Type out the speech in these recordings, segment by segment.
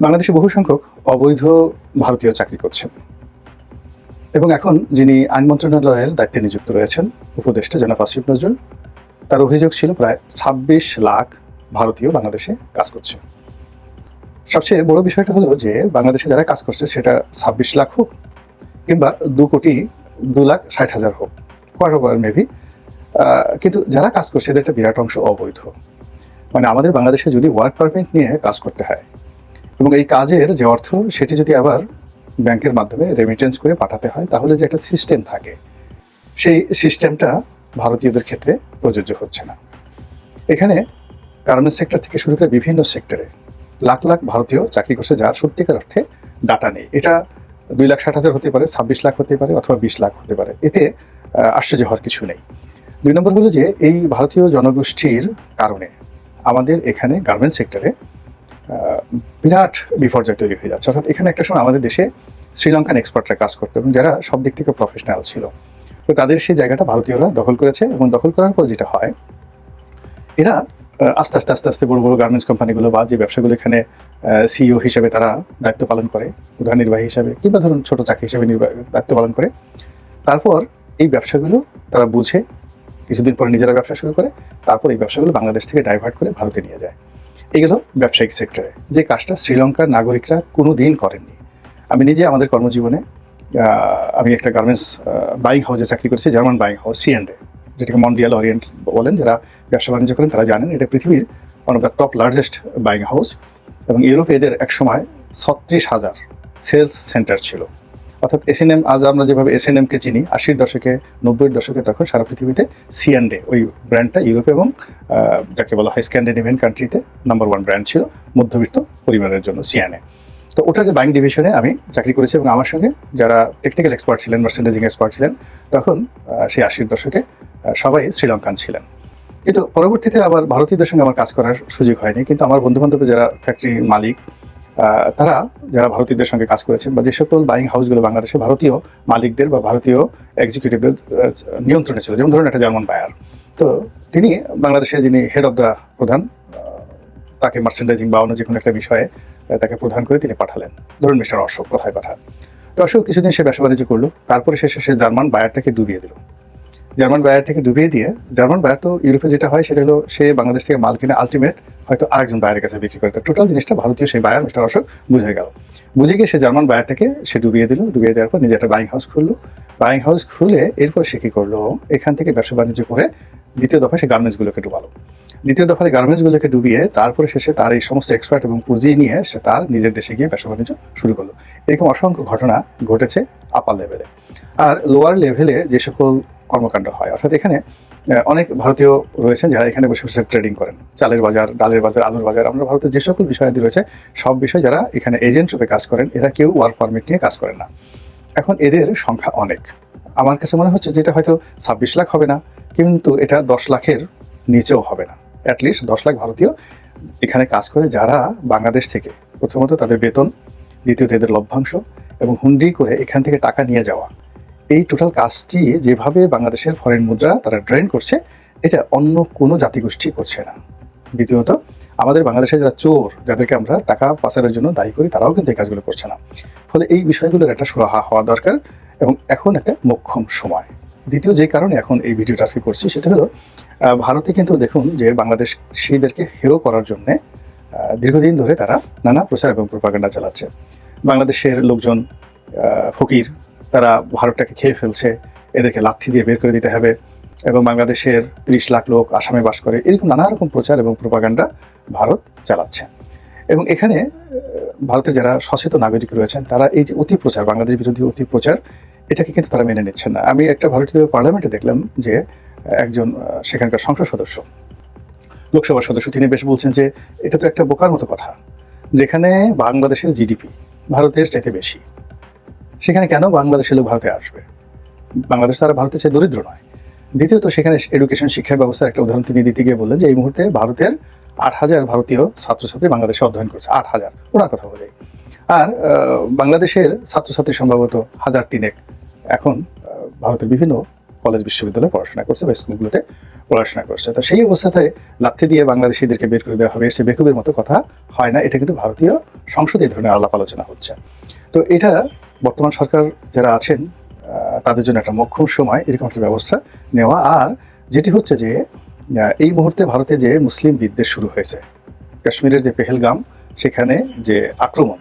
বাংলাদেশে বহু সংখ্যক অবৈধ ভারতীয় চাকরি করছেন এবং এখন যিনি আইন মন্ত্রণালয়ের দায়িত্বে নিযুক্ত রয়েছেন উপদেষ্টা জনাব আসিফ নজরুল, তার অভিযোগ ছিল প্রায় ২৬ লাখ ভারতীয় বাংলাদেশে কাজ করছে। সবচেয়ে বড় বিষয়টা হলো যে বাংলাদেশে যারা কাজ করছে সেটা ২৬ লাখ হোক কিংবা ২,২,৬০,০০০ হোক, হোয়াটএভার মেবি, কিন্তু যারা কাজ করছে এদের একটা বিরাট অংশ অবৈধ। মানে আমাদের বাংলাদেশে যদি ওয়ার্ক পারমিট নিয়ে কাজ করতে হয় এবং এই কাজের যে অর্থ সেটি যদি আবার ব্যাংকের মাধ্যমে রেমিটেন্স করে পাঠাতে হয়, তাহলে যে একটা সিস্টেম থাকে সেই সিস্টেমটা ভারতীয়দের ক্ষেত্রে প্রযোজ্য হচ্ছে না। এখানে গার্মেন্টস সেক্টর থেকে শুরু করে বিভিন্ন সেক্টরে লাখ লাখ ভারতীয় চাকরি করছে যার সত্যিকার অর্থে ডাটা নেই। এটা ২,৬০,০০০ হতে পারে, ২৬ লাখ হতে পারে, অথবা ২০ লাখ হতে পারে। এতে আশ্চর্য হওয়ার কিছু নেই। ২ নম্বর হলো যে এই ভারতীয় জনগোষ্ঠীর কারণে আমাদের এখানে গার্মেন্টস সেক্টরে বিরাট বিপর্যয় তৈরি হয়ে যাচ্ছে। অর্থাৎ এখানে একটা সময় আমাদের দেশে শ্রীলঙ্কান এক্সপার্টরা কাজ করতো এবং যারা সব দিক থেকে প্রফেশনাল ছিল, তো তাদের সেই জায়গাটা ভারতীয়রা দখল করেছে এবং দখল করার পর যেটা হয়, এরা আস্তে আস্তে আস্তে আস্তে বড় বড় গার্মেন্টস কোম্পানিগুলো বা যে ব্যবসাগুলো এখানে সিইও হিসেবে তারা দায়িত্ব পালন করে, প্রধান নির্বাহী হিসাবে কিংবা ধরুন ছোট চাকরি হিসেবে দায়িত্ব পালন করে। তারপর এই ব্যবসাগুলো তারা বুঝে কিছুদিন পরে নিজেরা ব্যবসা শুরু করে, তারপর এই ব্যবসাগুলো বাংলাদেশ থেকে ডাইভার্ট করে ভারতে নিয়ে যায়। এগুলো ব্যবসায়িক সেক্টরে, যে কাজটা শ্রীলঙ্কার নাগরিকরা কোনো দিন করেননি। আমি নিজে আমাদের কর্মজীবনে আমি একটা গার্মেন্টস বাইং হাউসে চাকরি করেছি, জার্মান বাইং হাউস সিএনডে, যেটাকে মন্ডিয়াল ওরিয়েন্ট বলেন। যারা ব্যবসা বাণিজ্য করেন তারা জানেন এটা পৃথিবীর one of the top largest buying house এবং ইউরোপে এদের একসময় ৩৬,০০০ সেলস সেন্টার ছিল। অর্থাৎ এসএনএম, আজ আমরা যেভাবে এসএনএমকে চিনি, ৮০-এর দশকে ৯০-এর দশকে, তখন সারা পৃথিবীতে সিএনডে ওই ব্র্যান্ডটা ইউরোপে এবং যাকে বলা হয় স্ক্যান্ডিনেভিয়ান কান্ট্রিতে নাম্বার 1 ব্র্যান্ড ছিল মধ্যবিত্ত পরিবারের জন্য, সিএনএ। তো ওটার যে বাইং ডিভিশনে আমি চাকরি করেছি এবং আমার সঙ্গে যারা টেকনিক্যাল এক্সপার্ট ছিলেন, মার্চেন্ডাইজিং এক্সপার্ট ছিলেন, তখন সেই ৮০-এর দশকে সবাই শ্রীলঙ্কান ছিলেন। কিন্তু পরবর্তীতে আবার ভারতীয়দের সঙ্গে আমার কাজ করার সুযোগ হয়নি। কিন্তু আমার বন্ধুবান্ধব যারা ফ্যাক্টরির মালিক, তারা যারা ভারতীয়দের সঙ্গে কাজ করেছেন বা যে সকল বাইং হাউসগুলো বাংলাদেশে ভারতীয় মালিকদের বা ভারতীয় এক্সিকিউটিভদের নিয়ন্ত্রণে ছিল, যেমন ধরুন একটা জার্মান বায়ার, তো তিনি বাংলাদেশে যিনি হেড অফ দ্য প্রধান, তাকে মার্চেন্ডাইজিং বা অন্য যে কোনো একটা বিষয়ে তাকে প্রধান করে তিনি পাঠালেন, ধরুন মিস্টার অশোক কোথায় পাঠান। তো অশোক কিছুদিন সে ব্যবসা বাণিজ্য করলো, তারপরে শেষে সে জার্মান বায়ারটাকে ডুবিয়ে দিল। জার্মান বায়ারটাকে ডুবিয়ে দিয়ে, জার্মান বায়ার তো ইউরোপে যেটা হয় সেটা হলো সে বাংলাদেশ থেকে মাল কিনে আলটিমেট হয়তো আরেকজন বায়ারের কাছে বিক্রি করে। টোটাল জিনিসটা ভারতীয় সেই বায়ার মিস্টার অশোক বুঝে গেল। বুঝে গিয়ে সে জার্মান বায়ারটাকে সে ডুবিয়ে দিল। ডুবিয়ে দেওয়ার পর নিজে একটা বাইং হাউস খুললো। বাইং হাউস খুলে এরপর সে কী করলো, এখান থেকে ব্যবসা বাণিজ্য করে দ্বিতীয় দফায় সে গার্মেন্টসগুলোকে ডুবালো। দ্বিতীয় দফায় গার্মেন্টসগুলোকে ডুবিয়ে তারপরে শেষে তার এই সমস্ত এক্সপার্ট এবং পুঁজি নিয়ে সে তার নিজের দেশে গিয়ে ব্যবসা বাণিজ্য শুরু করলো। এরকম অসংখ্য ঘটনা ঘটেছে আপার লেভেলে। আর লোয়ার লেভেলে যে সকল কর্মকাণ্ড হয়, অর্থাৎ এখানে অনেক ভারতীয় রয়েছেন যারা এখানে বসে বসে ট্রেডিং করেন, চালের বাজার, ডালের বাজার, আলুর বাজার, আমরা ভারতের যে সকল বিষয়াদি রয়েছে সব বিষয় যারা এখানে এজেন্ট রূপে কাজ করেন, এরা কেউ ওয়ার্ক পারমিট নিয়ে কাজ করেন না। এখন এদের সংখ্যা অনেক। আমার কাছে মনে হচ্ছে যেটা হয়তো ২৬ লাখ হবে না, কিন্তু এটা ১০ লাখের নিচেও হবে না। অ্যাটলিস্ট ১০ লাখ ভারতীয় এখানে কাজ করে, যারা বাংলাদেশ থেকে প্রথমত তাদের বেতন, দ্বিতীয়ত এদের লভ্যাংশ এবং হুন্ডি করে এখান থেকে টাকা নিয়ে যাওয়া, এই টোটাল কাজটি যেভাবে বাংলাদেশের ফরেন মুদ্রা তারা ড্রেন করছে, এটা অন্য কোনো জাতিগোষ্ঠী করছে না। দ্বিতীয়ত আমাদের বাংলাদেশে যারা চোর, যাদেরকে আমরা টাকা পাচারের জন্য দায়ী করি, তারাও কিন্তু এই কাজগুলো করছে না। ফলে এই বিষয়গুলোর একটা সুরাহা হওয়া দরকার এবং এখন একটা মোক্ষম সময়। দ্বিতীয় যে কারণে এখন এই ভিডিওটা আজকে করছি সেটা হলো, ভারতে কিন্তু দেখুন যে বাংলাদেশিদেরকে হেয় করার জন্যে দীর্ঘদিন ধরে তারা নানা প্রচার এবং প্রোপাগান্ডা চালাচ্ছে। বাংলাদেশের লোকজন ফকির, তারা ভারতটাকে খেয়ে ফেলছে, এদেরকে লাথি দিয়ে বের করে দিতে হবে, এবং বাংলাদেশের ৩০ লাখ লোক আসামে বাস করে, এরকম নানা রকম প্রচার এবং প্রোপাগান্ডা ভারত চালাচ্ছে। এবং এখানে ভারতের যারা সচেতন নাগরিক রয়েছেন তারা এই যে অতি প্রচার, বাংলাদেশ বিরোধী অতি প্রচার, এটাকে কিন্তু তারা মেনে নিচ্ছেন না। আমি একটা ভারতীয় পার্লামেন্টে দেখলাম যে একজন সেখানকার সংসদ সদস্য, লোকসভার সদস্য, তিনি বেশ বলছেন যে এটা তো একটা বোকার মতো কথা, যেখানে বাংলাদেশের জিডিপি ভারতের চাইতে বেশি, সেখানে কেন বাংলাদেশের লোক ভারতে আসবে? বাংলাদেশ তারা ভারতের চেয়ে দরিদ্র নয়। দ্বিতীয়ত সেখানে এডুকেশন, শিক্ষা ব্যবস্থার একটা উদাহরণ তিনি দিতে গিয়ে বললেন যে এই মুহূর্তে ভারতের ৮,০০০ ভারতীয় ছাত্রছাত্রী বাংলাদেশে অধ্যয়ন করছে। ৮,০০০, ওনার কথা বলে। আর বাংলাদেশের ছাত্রছাত্রী সম্ভবত ১,৩০০ এখন ভারতের বিভিন্ন কলেজ বিশ্ববিদ্যালয়ে পড়াশোনা করছে বা স্কুলগুলোতে পড়াশোনা করছে। তো সেই অবস্থাতে লাথি দিয়ে বাংলাদেশিদেরকে বের করে দেওয়া হবে, এর বেকুবের মতো কথা হয় না। এটা কিন্তু ভারতীয় সংসদে এই ধরনের আলাপ আলোচনা হচ্ছে। তো এটা বর্তমান সরকার যারা আছেন তাদের জন্য একটা মোক্ষম সময় এরকম একটা ব্যবস্থা নেওয়া। আর যেটি হচ্ছে যে এই মুহূর্তে ভারতে যে মুসলিম বিদ্বেষ শুরু হয়েছে, কাশ্মীরের যে পেহেলগাম সেখানে যে আক্রমণ,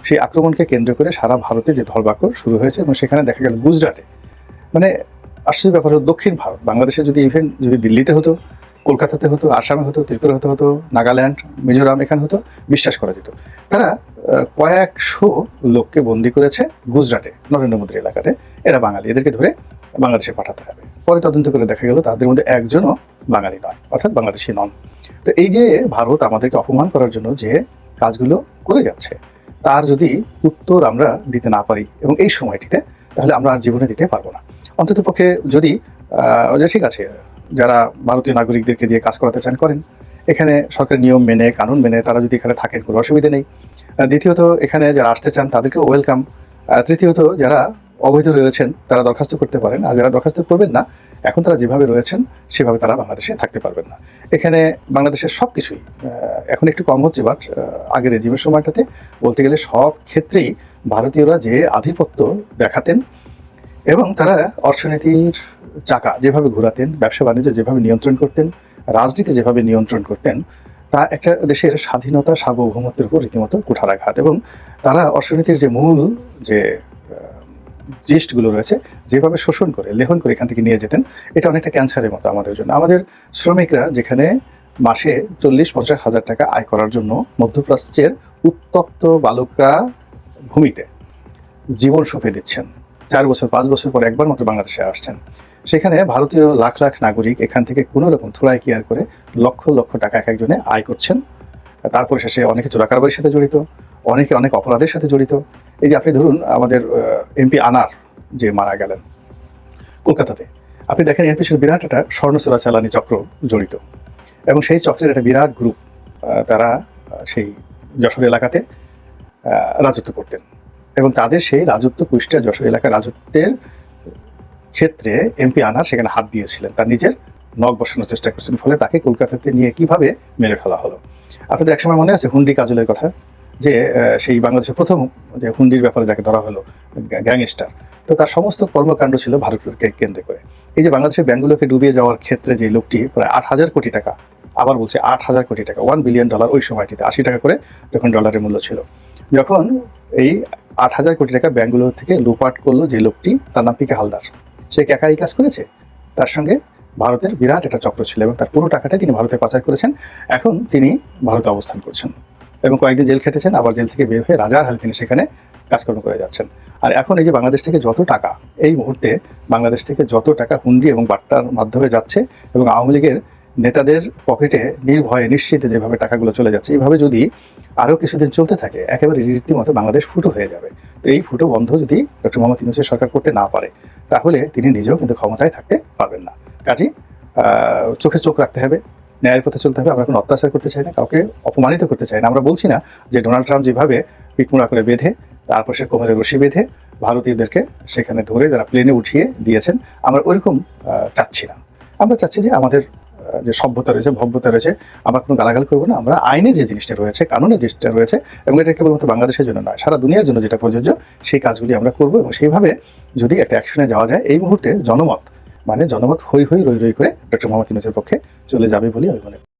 সেই আক্রমণকে কেন্দ্র করে সারা ভারতে যে ধরপাকড় শুরু হয়েছে, এবং সেখানে দেখা গেল গুজরাটে, মানে আশ্চর্য ব্যাপার হলো দক্ষিণ ভারত, বাংলাদেশে যদি ইভেন যদি দিল্লিতে হতো, কলকাতাতে হতো, আসামে হতো, ত্রিপুরাতে হতো, নাগাল্যান্ড, মিজোরাম এখানে হতো, বিশ্বাস করা যেত। তারা কয়েকশো লোককে বন্দি করেছে গুজরাটে, নরেন্দ্র মোদীর এলাকাতে। এরা বাঙালি, এদেরকে ধরে বাংলাদেশে পাঠাতে হবে। পরে তদন্ত করে দেখা গেল তাদের মধ্যে একজনও বাঙালি নয়, অর্থাৎ বাংলাদেশি নন। তো এই যে ভারত আমাদেরকে অপমান করার জন্য যে কাজগুলো করে যাচ্ছে, তার যদি উত্তর আমরা দিতে না পারি এবং এই সময়টিতে, তাহলে আমরা আর জীবনে দিতে পারবো না। অন্ততপক্ষে যদি ঠিক আছে, যারা ভারতীয় নাগরিকদেরকে দিয়ে কাজ করাতে চান করেন, এখানে সরকারি নিয়ম মেনে, কানুন মেনে তারা যদি এখানে থাকেন, কোনো অসুবিধা নেই। দ্বিতীয়ত, এখানে যারা আসতে চান তাদেরকেও ওয়েলকাম। তৃতীয়ত, যারা অবৈধ রয়েছেন তারা দরখাস্ত করতে পারেন, আর যারা দরখাস্ত করবেন না, এখন তারা যেভাবে রয়েছেন সেভাবে তারা বাংলাদেশে থাকতে পারবেন না। এখানে বাংলাদেশের সব কিছুই এখন একটু কম হচ্ছে, বাট আগের রেজিমের সময়টাতে বলতে গেলে সব ক্ষেত্রেই ভারতীয়রা যে আধিপত্য দেখাতেন এবং তারা অর্থনীতির চাকা যেভাবে ঘোরাতেন, ব্যবসা বাণিজ্য যেভাবে নিয়ন্ত্রণ করতেন, রাজনীতি যেভাবে নিয়ন্ত্রণ করতেন, তা একটা দেশের স্বাধীনতা, সার্বভৌমত্বের উপর রীতিমতো কুঠারাঘাত। এবং তারা অর্থনীতির যে মূল যে জিনিসগুলো রয়েছে যেভাবে শোষণ করে, লেহন করে এখান থেকে নিয়ে যেতেন, এটা অনেকটা ক্যান্সারের মতো আমাদের জন্য। আমাদের শ্রমিকরা যেখানে মাসে 40-50 হাজার টাকা আয় করার জন্য মধ্যপ্রাচ্যের উত্তপ্ত বালুকা ভূমিতে জীবন সঁপে দিচ্ছেন, 4 বছর 5 বছর পর একবার মাত্র বাংলাদেশে আসছেন, সেখানে ভারতীয় লাখ লাখ নাগরিক এখান থেকে কোনো রকম থোড়াই কেয়ার করে লক্ষ লক্ষ টাকা এক একজনে আয় করছেন। তারপরে শেষে অনেকে চোরাকারবারির সাথে জড়িত, অনেকে অনেক অপরাধের সাথে জড়িত। এই যে আপনি ধরুন আমাদের এমপি আনার যে মারা গেলেন কলকাতাতে, আপনি দেখেন এর পিছনে বিরাট একটা স্বর্ণ চোরাচালানি চক্র জড়িত, এবং সেই চক্রের একটা বিরাট গ্রুপ তারা সেই যশোর এলাকাতে রাজত্ব করতেন, এবং তাদের সেই রাজত্ব, কুষ্টিয়া যশোর এলাকার রাজত্বের ক্ষেত্রে এমপি আনার সেখানে হাত দিয়েছিলেন, তার নিজের নখ বসানোর চেষ্টা করছেন, ফলে তাকে কলকাতাতে নিয়ে কিভাবে মেরে ফেলা হলো। আপনাদের একসময় মনে আছে হুন্ডি কাজলের কথা, যে সেই বাংলাদেশের প্রথম যে হুন্ডির ব্যাপারে যাকে ধরা হলো গ্যাংস্টার, তো তার সমস্ত কর্মকাণ্ড ছিল ভারতকে কেন্দ্র করে। এই যে বাংলাদেশের ব্যাংকগুলোকে ডুবিয়ে যাওয়ার ক্ষেত্রে যে লোকটি প্রায় 8,000 কোটি টাকা, আবার বলছে 8,000 কোটি টাকা, $1 বিলিয়ন ওই সময়টিতে, 80 টাকা করে যখন ডলারের মূল্য ছিল, যখন এই 8,000 কোটি টাকা ব্যাংকগুলো থেকে লুটপাট করলো যে লোকটি, তার নাম পিকে হালদার, সে একাই কাজ করেছে? তার সঙ্গে ভারতের বিরাট একটা চক্র ছিল, এবং তার পুরো টাকাটাই তিনি ভারতে পাচার করেছেন। এখন তিনি ভারতে অবস্থান করছেন এবং কয়েকদিন জেল খেটেছেন, আবার জেল থেকে বের হয়ে রাজার হালে তিনি সেখানে কাজকর্ম করে যাচ্ছেন। আর এখন এই যে বাংলাদেশ থেকে যত টাকা, এই মুহূর্তে বাংলাদেশ থেকে যত টাকা হুন্ডি এবং বাট্টার মাধ্যমে যাচ্ছে, এবং আওয়ামী লীগের নেতাদের পকেটে নির্ভয়ে নিশ্চিতে যেভাবে টাকাগুলো চলে যাচ্ছে, এইভাবে যদি আরও কিছুদিন চলতে থাকে, একেবারে রীতিমতো বাংলাদেশ ফুটো হয়ে যাবে। তো এই ফুটো বন্ধ যদি ডক্টর মোহাম্মদ ইউনূসের সরকার করতে না পারে, তাহলে তিনি নিজেও কিন্তু ক্ষমতায় থাকতে পারবেন না। কাজেই চোখে চোখ রাখতে হবে, ন্যায়ের পথে চলতে হবে। আমরা কোনো অত্যাচার করতে চাই না, কাউকে অপমানিত করতে চাই না। আমরা বলছি না যে ডোনাল্ড ট্রাম্প যেভাবে পিটমোড়া করে বেঁধে, তারপর সে কোমরে রশি বেঁধে ভারতীয়দেরকে সেখানে ধরে যারা প্লেনে উঠিয়ে দিয়েছেন, আমরা ওইরকম চাচ্ছি না। আমরা চাচ্ছি যে আমাদের যে সভ্যতা রয়েছে, ভব্যতা রয়েছে, আমরা কোনো গালাগাল করবো না। আমরা আইনে যে জিনিসটা রয়েছে, কানুনে জিনিসটা রয়েছে, এবং এটা কেবলমাত্র বাংলাদেশের জন্য নয়, সারা দুনিয়ার জন্য যেটা প্রযোজ্য, সেই কাজগুলি আমরা করবো। এবং সেইভাবে যদি একটা অ্যাকশনে যাওয়া যায়, এই মুহূর্তে জনমত হই হই রই রই করে ডক্টর মোহাম্মদ ইউনূসের পক্ষে চলে যাবে বলে আমি মনে করি।